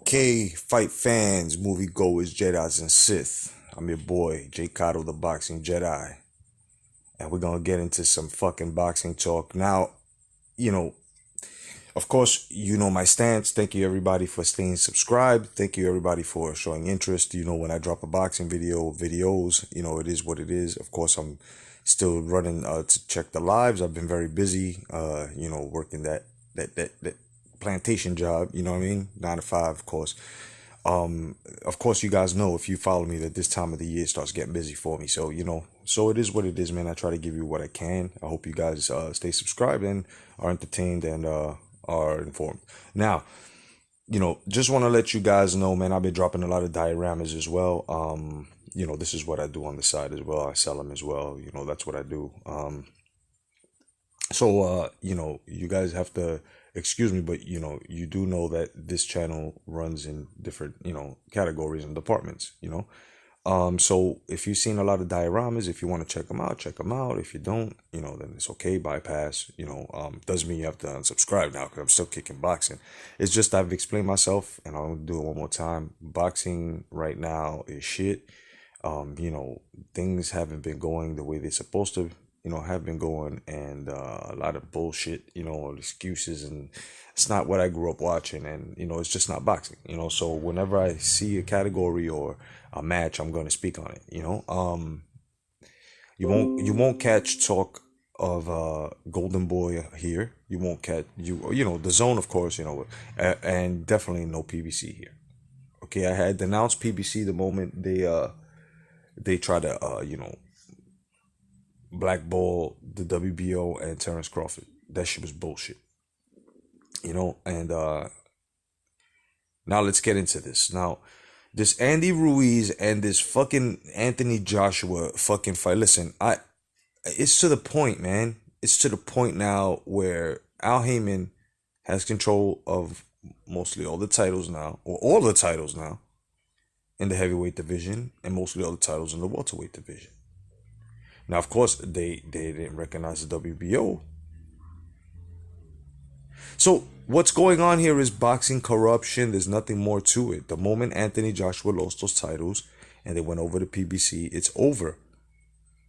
Okay, fight fans, moviegoers, Jedis, and Sith. I'm your boy, Jay Cotto, the Boxing Jedi. And we're gonna get into some fucking boxing talk. Now, you know, of course, you know my stance. Thank you everybody for staying subscribed. Thank you everybody for showing interest. You know, when I drop a boxing videos, it is what it is. Of course, I'm still running to check the lives. I've been very busy, working that plantation job, you know what I mean? 9 to 5, of course. Of course, you guys know if you follow me that this time of the year starts getting busy for me. So, so it is what it is, man. I try to give you what I can. I hope you guys stay subscribed and are entertained and are informed. Now, just want to let you guys know, man, I've been dropping a lot of dioramas as well. This is what I do on the side as well. I sell them as well. That's what I do. You guys have to excuse me, but you do know that this channel runs in different, categories and departments, so if you've seen a lot of dioramas, if you want to check them out, check them out. If you don't, then it's okay, bypass, doesn't mean you have to unsubscribe now because I'm still kicking boxing. It's just I've explained myself and I'll do it one more time. Boxing right now is shit. Things haven't been going the way they're supposed to have been going, and a lot of bullshit, excuses, and it's not what I grew up watching, and it's just not boxing, so whenever I see a category or a match, I'm going to speak on it. You won't catch talk of Golden Boy here. You won't catch the Zone, of course, and definitely no PBC here. Okay, I had denounced PBC the moment they try to blackball the WBO and Terrence Crawford. That shit was bullshit. And now let's get into this. Now, this Andy Ruiz and this fucking Anthony Joshua fucking fight. Listen, it's to the point, man. It's to the point now where Al Heyman has control of mostly all the titles now, or all the titles now, in the heavyweight division, and mostly all the titles in the welterweight division. Now, of course, they didn't recognize the WBO. So what's going on here is boxing corruption. There's nothing more to it. The moment Anthony Joshua lost those titles and they went over to PBC, it's over.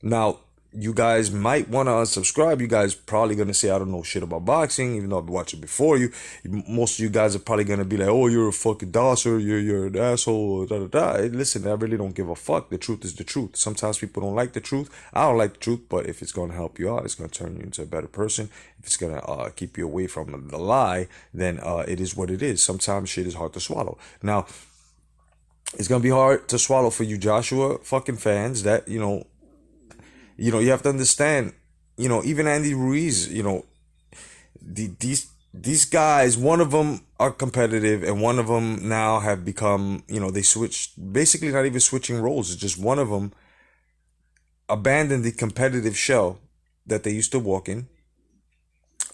Now, you guys might want to unsubscribe. You guys probably going to say, I don't know shit about boxing, even though I've been watching before you. Most of you guys are probably going to be like, oh, you're a fucking dosser, you're an asshole, da da da. Listen, I really don't give a fuck. The truth is the truth. Sometimes people don't like the truth. I don't like the truth, but if it's going to help you out, it's going to turn you into a better person. If it's going to keep you away from the lie, then it is what it is. Sometimes shit is hard to swallow. Now, it's going to be hard to swallow for you Joshua fucking fans that, you have to understand, even Andy Ruiz, these guys, one of them are competitive and one of them now have become, they switched, basically not even switching roles. It's just one of them abandoned the competitive shell that they used to walk in.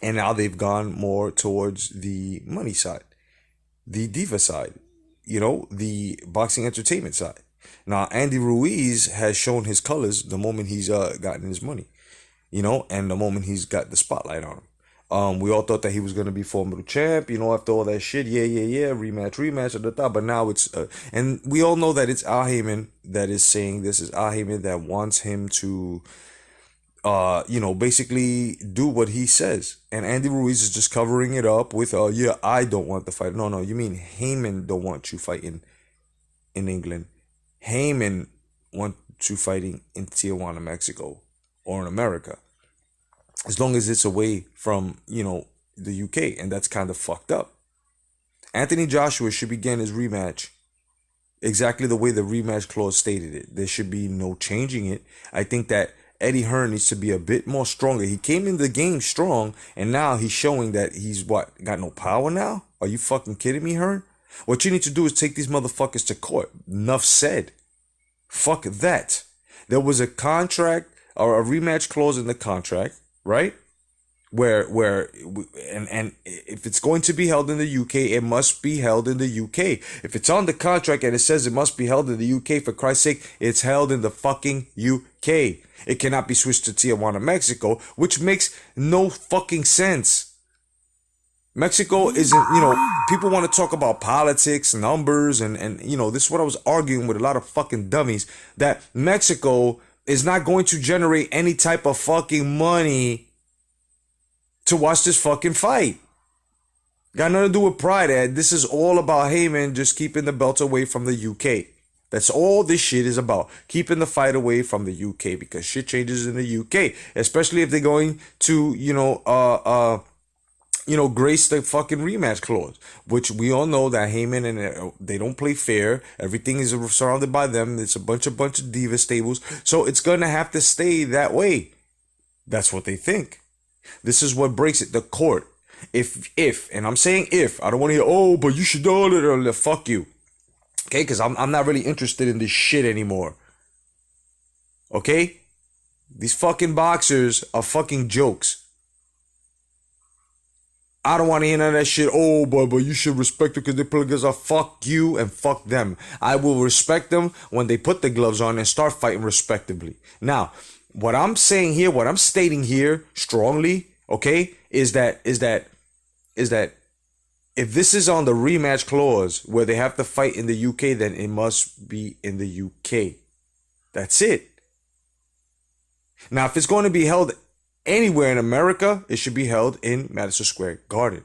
And now they've gone more towards the money side, the diva side, the boxing entertainment side. Now, Andy Ruiz has shown his colors the moment he's gotten his money, and the moment he's got the spotlight on him. We all thought that he was going to be formidable champ, after all that shit. Yeah, rematch, but now it's, and we all know that it's Al Heyman that is saying this. Is Al Heyman that wants him to, basically do what he says. And Andy Ruiz is just covering it up with, I don't want the fight. No, you mean Heyman don't want you fighting in England. Heyman wants you fighting in Tijuana, Mexico, or in America, as long as it's away from, the UK, and that's kind of fucked up. Anthony Joshua should begin his rematch exactly the way the rematch clause stated it. There should be no changing it. I think that Eddie Hearn needs to be a bit more stronger. He came in the game strong, and now he's showing that he's got no power now? Are you fucking kidding me, Hearn? What you need to do is take these motherfuckers to court. Enough said. Fuck that. There was a contract or a rematch clause in the contract, right? Where if it's going to be held in the UK, it must be held in the UK. If it's on the contract and it says it must be held in the UK, for Christ's sake, it's held in the fucking UK. It cannot be switched to Tijuana, Mexico, which makes no fucking sense. Mexico isn't, people want to talk about politics, numbers, and this is what I was arguing with a lot of fucking dummies, that Mexico is not going to generate any type of fucking money to watch this fucking fight. Got nothing to do with pride, Ed. This is all about Heyman just keeping the belt away from the UK. That's all this shit is about. Keeping the fight away from the UK, because shit changes in the UK. Especially if they're going to, grace the fucking rematch clause, which we all know that Heyman and they don't play fair. Everything is surrounded by them. It's a bunch of diva stables. So it's going to have to stay that way. That's what they think. This is what breaks it. The court. If, and I'm saying if, I don't want to hear, oh, but you should do it. Fuck you. Okay, because I'm not really interested in this shit anymore. Okay? These fucking boxers are fucking jokes. I don't want to hear none of that shit. Oh, but you should respect it because they play against us. Fuck you and fuck them. I will respect them when they put the gloves on and start fighting respectably. Now, what I'm saying here, what I'm stating here strongly, okay, is that if this is on the rematch clause where they have to fight in the UK, then it must be in the UK. That's it. Now, if it's going to be held anywhere in America, it should be held in Madison Square Garden.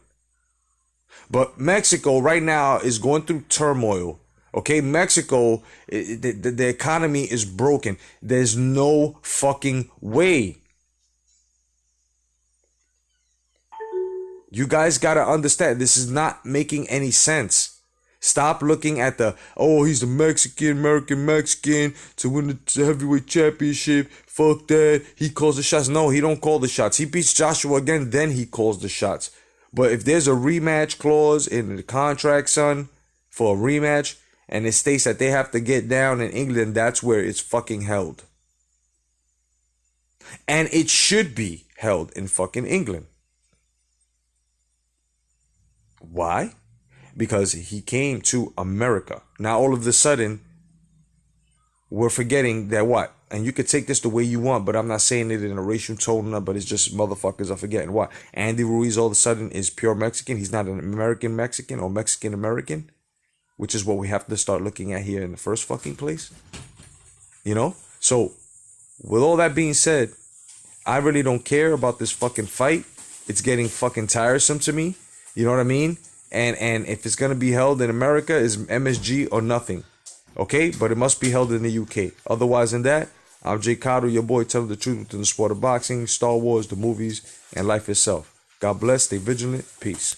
But Mexico right now is going through turmoil. Okay, Mexico, the economy is broken. There's no fucking way. You guys got to understand, this is not making any sense. Stop looking at he's the American Mexican to win the heavyweight championship. Fuck that. He calls the shots. No, he don't call the shots. He beats Joshua again, then he calls the shots. But if there's a rematch clause in the contract, son, for a rematch, and it states that they have to get down in England, that's where it's fucking held. And it should be held in fucking England. Why? Because he came to America. Now all of a sudden, we're forgetting that what? And you could take this the way you want, but I'm not saying it in a racial tone, but it's just motherfuckers are forgetting what? Andy Ruiz all of a sudden is pure Mexican. He's not an American Mexican or Mexican American, which is what we have to start looking at here in the first fucking place. So with all that being said, I really don't care about this fucking fight. It's getting fucking tiresome to me. You know what I mean? And if it's going to be held in America, it's MSG or nothing. Okay? But it must be held in the UK. Otherwise than that, I'm Jay Cotto, your boy, telling the truth within the sport of boxing, Star Wars, the movies, and life itself. God bless. Stay vigilant. Peace.